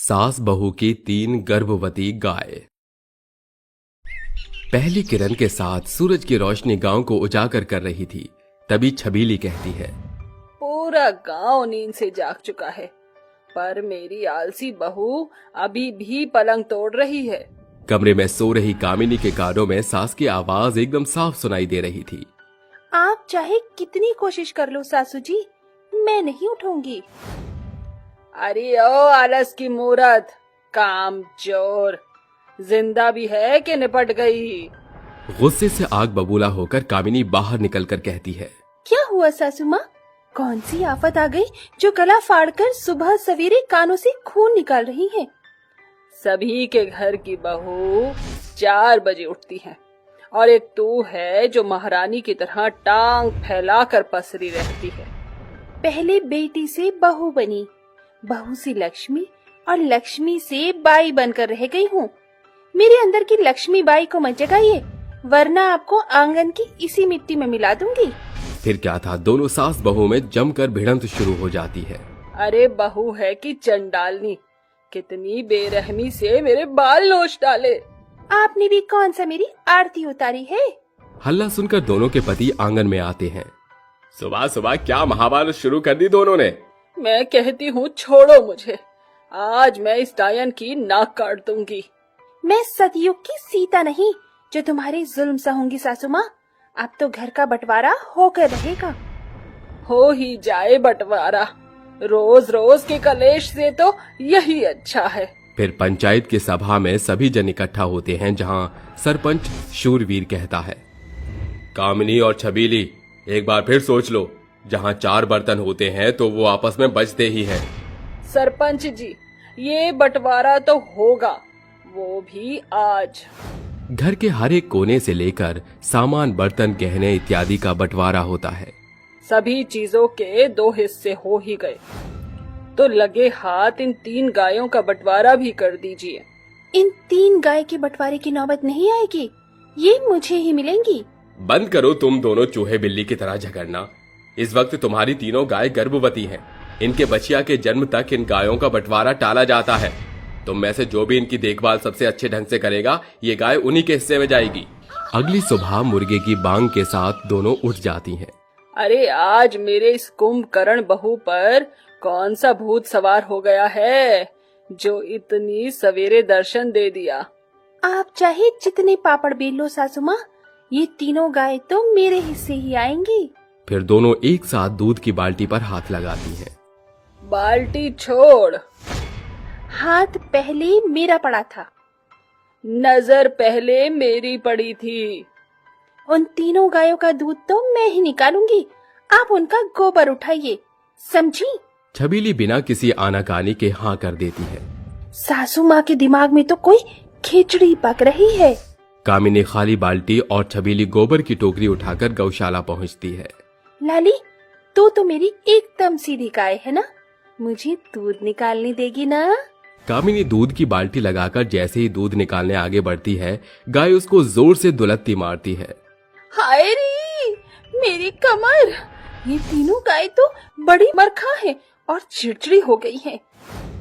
सास बहू की 3 गर्भवती गाय। पहली किरण के साथ सूरज की रोशनी गांव को उजागर कर रही थी। तभी छबीली कहती है, पूरा गांव नींद से जाग चुका है, पर मेरी आलसी बहू अभी भी पलंग तोड़ रही है। कमरे में सो रही कामिनी के कानों में सास की आवाज एकदम साफ सुनाई दे रही थी। आप चाहे कितनी कोशिश कर लो सासू जी, मैं नहीं उठूंगी। अरे ओ आलस की मूरत, काम चोर, जिंदा भी है कि निपट गई? गुस्से से आग बबूला होकर कामिनी बाहर निकलकर कहती है, क्या हुआ सासू माँ? कौन सी आफत आ गई जो गला फाड़कर सुबह सवेरे कानों से खून निकाल रही है? सभी के घर की बहू 4 बजे उठती है और एक तू है जो महारानी की तरह टांग फैलाकर पसरी रहती है। पहले बेटी से बहू बनी, बहू से लक्ष्मी और लक्ष्मी से बाई बनकर रह गई हूँ। मेरे अंदर की लक्ष्मी बाई को मत जगाइए, वरना आपको आंगन की इसी मिट्टी में मिला दूंगी। फिर क्या था, दोनों सास बहू में जमकर भिड़ंत शुरू हो जाती है। अरे बहू है कि चंडालनी, कितनी बेरहमी से मेरे बाल नोच डाले। आपने भी कौन सा मेरी आरती उतारी है? हल्ला सुनकर दोनों के पति आंगन में आते हैं। सुबह सुबह क्या महाभारत शुरू कर दी दोनों ने? मैं कहती हूँ छोड़ो मुझे, आज मैं इस डायन की नाक काट दूंगी। मैं सतयुग की सीता नहीं जो तुम्हारे जुल्म सहूंगी सासू माँ। अब तो घर का बंटवारा होकर रहेगा। हो ही जाए बंटवारा, रोज रोज के कलेश से तो यही अच्छा है। फिर पंचायत की सभा में सभी जन इकट्ठा होते हैं, जहां सरपंच शूरवीर कहता है, कामिनी और छबीली, एक बार फिर सोच लो, जहां 4 बर्तन होते हैं तो वो आपस में बचते ही हैं। सरपंच जी, ये बंटवारा तो होगा, वो भी आज। घर के हर एक कोने से लेकर सामान, बर्तन, गहने इत्यादि का बंटवारा होता है। सभी चीजों के 2 हिस्से हो ही गए, तो लगे हाथ इन 3 गायों का बंटवारा भी कर दीजिए। इन 3 गाय के बंटवारे की नौबत नहीं आएगी, ये मुझे ही मिलेंगी। बंद करो तुम दोनों चूहे बिल्ली की तरह झगड़ना। इस वक्त तुम्हारी तीनों गाय गर्भवती हैं। इनके बचिया के जन्म तक इन गायों का बंटवारा टाला जाता है। तुम में से जो भी इनकी देखभाल सबसे अच्छे ढंग से करेगा, ये गाय उन्हीं के हिस्से में जाएगी। अगली सुबह मुर्गे की बांग के साथ दोनों उठ जाती हैं। अरे आज मेरे इस कुंभकर्ण बहू पर कौन सा भूत सवार हो गया है जो इतनी सवेरे दर्शन दे दिया? आप चाहे जितने पापड़ बेल लो सासू माँ, ये तीनों गाय तो मेरे हिस्से ही आएंगी। फिर दोनों एक साथ दूध की बाल्टी पर हाथ लगाती हैं। बाल्टी छोड़, हाथ पहले मेरा पड़ा था, नजर पहले मेरी पड़ी थी। उन तीनों गायों का दूध तो मैं ही निकालूंगी, आप उनका गोबर उठाइए, समझी? छबीली बिना किसी आनाकानी के हाँ कर देती है। सासू माँ के दिमाग में तो कोई खिचड़ी पक रही है। कामिनी खाली बाल्टी और छबीली गोबर की टोकरी उठाकर गौशाला पहुंचती है। लाली, तू तो मेरी एकदम सीधी गाय है ना, मुझे दूध निकालने देगी ना? कामिनी दूध की बाल्टी लगाकर जैसे ही दूध निकालने आगे बढ़ती है, गाय उसको जोर से दुलत्ती मारती है। हाय रे, मेरी कमर! ये तीनों गाय तो बड़ी मरखा है और चिड़चिड़ी हो गई है।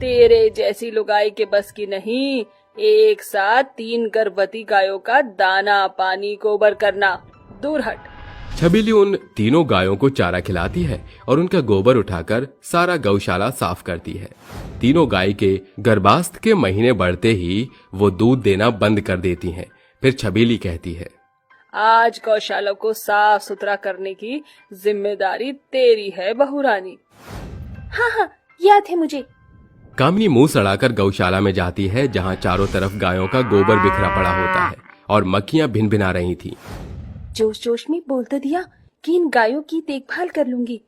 तेरे जैसी लुगाई के बस की नहीं, एक साथ 3 गर्भवती गायों का दाना पानी गोबर करना। दूर हट। छबीली उन तीनों गायों को चारा खिलाती है और उनका गोबर उठाकर सारा गौशाला साफ करती है। तीनों गाय के गर्भावस्थ के महीने बढ़ते ही वो दूध देना बंद कर देती हैं। फिर छबीली कहती है, आज गौशाला को साफ सुथरा करने की जिम्मेदारी तेरी है बहू रानी। हाँ हाँ, याद है मुझे। कामिनी मुंह सड़ाकर गौशाला में जाती है, जहां चारों तरफ गायों का गोबर बिखरा पड़ा होता है और मक्खियां भिन भिना रही थी। जोश जोश में बोल तो दिया कि इन गायों की देखभाल कर लूंगी,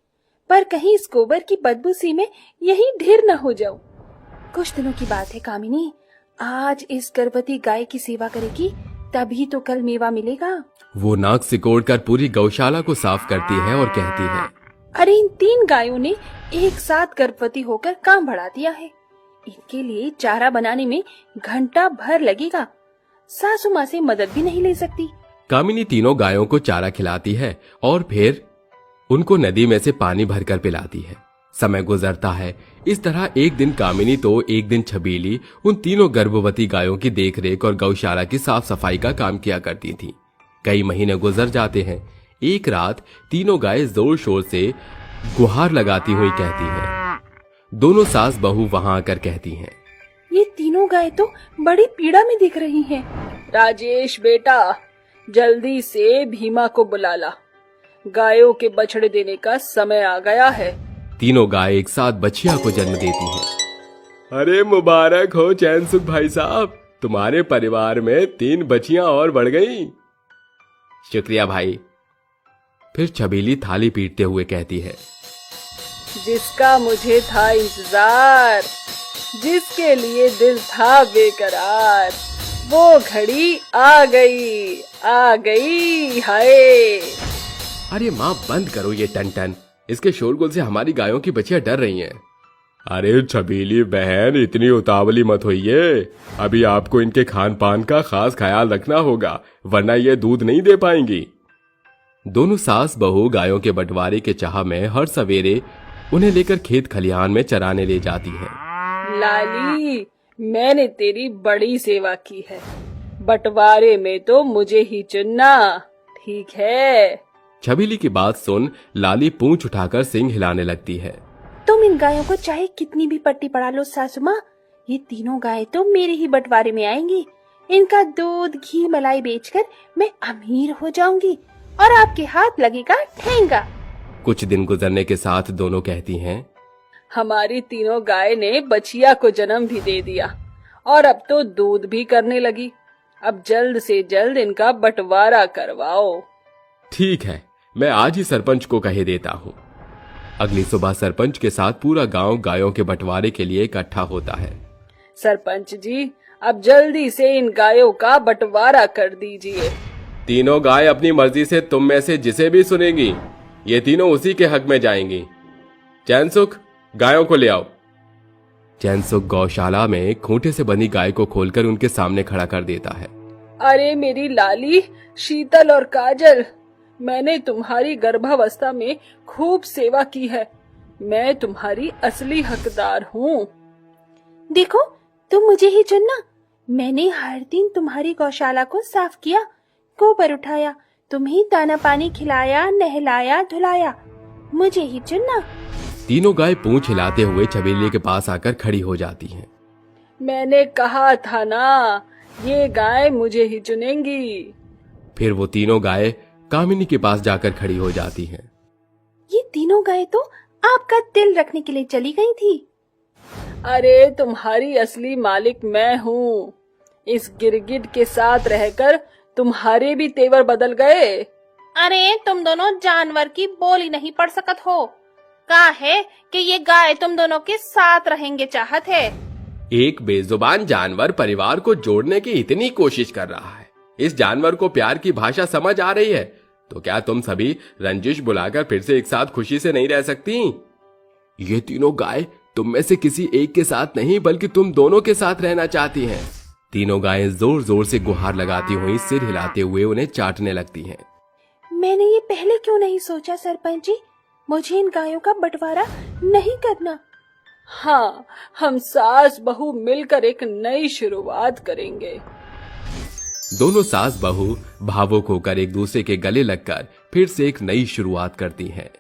पर कहीं इस गोबर की बदबू सी में यही ढेर न हो जाऊं। कुछ दिनों की बात है कामिनी, आज इस गर्भवती गाय की सेवा करेगी तभी तो कल मेवा मिलेगा। वो नाक सिकोड़कर पूरी गौशाला को साफ करती है और कहती है, अरे इन 3 गायों ने एक साथ गर्भवती होकर काम बढ़ा दिया है। इनके लिए चारा बनाने में घंटा भर लगेगा। सासू माँ से मदद भी नहीं ले सकती। कामिनी तीनों गायों को चारा खिलाती है और फिर उनको नदी में से पानी भरकर पिलाती है। समय गुजरता है। इस तरह एक दिन कामिनी तो एक दिन छबीली उन तीनों गर्भवती गायों की देखरेख और गौशाला की साफ सफाई का काम किया करती थी। कई महीने गुजर जाते हैं। एक रात तीनों गायें जोर शोर से गुहार लगाती हुई कहती हैं। दोनों सास बहू वहां आकर कहती हैं, ये तीनों गायें तो बड़ी पीड़ा में दिख रही हैं। राजेश बेटा, जल्दी से भीमा को बुला ला, गायों के बछड़े देने का समय आ गया है। तीनों गाय एक साथ बछिया को जन्म देती हैं। अरे मुबारक हो चैन सुख भाई साहब, तुम्हारे परिवार में 3 बच्चियां और बढ़ गईं। शुक्रिया भाई। फिर छबीली थाली पीटते हुए कहती है, जिसका मुझे था इंतजार, जिसके लिए दिल था बेकरार, वो घड़ी आ गई हाय। अरे माँ बंद करो ये टन, इसके शोरगुल से हमारी गायों की बच्चियां डर रही हैं। अरे छबीली बहन, इतनी उतावली मत होइए, अभी आपको इनके खान पान का खास ख्याल रखना होगा, वरना ये दूध नहीं दे पाएंगी। दोनों सास बहू गायों के बंटवारे के चाह में हर सवेरे उन्हें लेकर खेत खलिहान में चराने ले जाती हैं। लाली, मैंने तेरी बड़ी सेवा की है, बंटवारे में तो मुझे ही चुनना, ठीक है? छबीली की बात सुन लाली पूंछ उठाकर सिंग हिलाने लगती है। तुम इन गायों को चाहे कितनी भी पट्टी पड़ा लो सासू माँ, ये तीनों गायें तो मेरे ही बंटवारे में आएंगी। इनका दूध घी मलाई बेचकर मैं अमीर हो जाऊंगी और आपके हाथ लगेगा ठेंगा। कुछ दिन गुजरने के साथ दोनों कहती हैं, हमारी तीनों गाय ने बछिया को जन्म भी दे दिया और अब तो दूध भी करने लगी। अब जल्द से जल्द इनका बंटवारा करवाओ। ठीक है, मैं आज ही सरपंच को कह देता हूँ। अगली सुबह सरपंच के साथ पूरा गांव गायों के बंटवारे के लिए इकट्ठा होता है। सरपंच जी, अब जल्दी से इन गायों का बंटवारा कर दीजिए। तीनों गाय अपनी मर्जी से तुम में से जिसे भी सुनेगी, ये तीनों उसी के हक में जाएंगी। चैनसुख, गायों को ले आओ। चैनसुख गौशाला में खूंटे से बंधी गाय को खोलकर उनके सामने खड़ा कर देता है। अरे मेरी लाली, शीतल और काजल, मैंने तुम्हारी गर्भावस्था में खूब सेवा की है, मैं तुम्हारी असली हकदार हूँ। देखो, तुम मुझे ही चुनना। मैंने हर दिन तुम्हारी गौशाला को साफ किया, गोबर उठाया, तुम्हें दाना पानी खिलाया, नहलाया, धुलाया, मुझे ही चुनना। तीनों गाय पूंछ हिलाते हुए छबीली के पास आकर खड़ी हो जाती हैं। मैंने कहा था ना, ये गाय मुझे ही चुनेंगी। फिर वो तीनों गाय कामिनी के पास जाकर खड़ी हो जाती हैं। ये तीनों गाय तो आपका दिल रखने के लिए चली गई थी। अरे तुम्हारी असली मालिक मैं हूँ। इस गिरगिट के साथ रहकर तुम्हारे भी तेवर बदल गए। अरे तुम दोनों जानवर की बोली नहीं पढ़ सकत हो। कहा है कि ये गाय तुम दोनों के साथ रहेंगे चाहत है। एक बेजुबान जानवर परिवार को जोड़ने की इतनी कोशिश कर रहा है, इस जानवर को प्यार की भाषा समझ आ रही है, तो क्या तुम सभी रंजिश बुलाकर फिर से एक साथ खुशी से नहीं रह सकती? ये तीनों गाय तुम में से किसी एक के साथ नहीं बल्कि तुम दोनों के साथ रहना चाहती हैं। तीनों गायें जोर जोर से गुहार लगाती हुई सिर हिलाते हुए उन्हें चाटने लगती हैं। मैंने ये पहले क्यों नहीं सोचा सरपंच जी, मुझे इन गायों का बंटवारा नहीं करना। हाँ, हम सास बहू मिलकर एक नई शुरुआत करेंगे। दोनों सास बहू भावुक होकर एक दूसरे के गले लगकर फिर से एक नई शुरुआत करती हैं।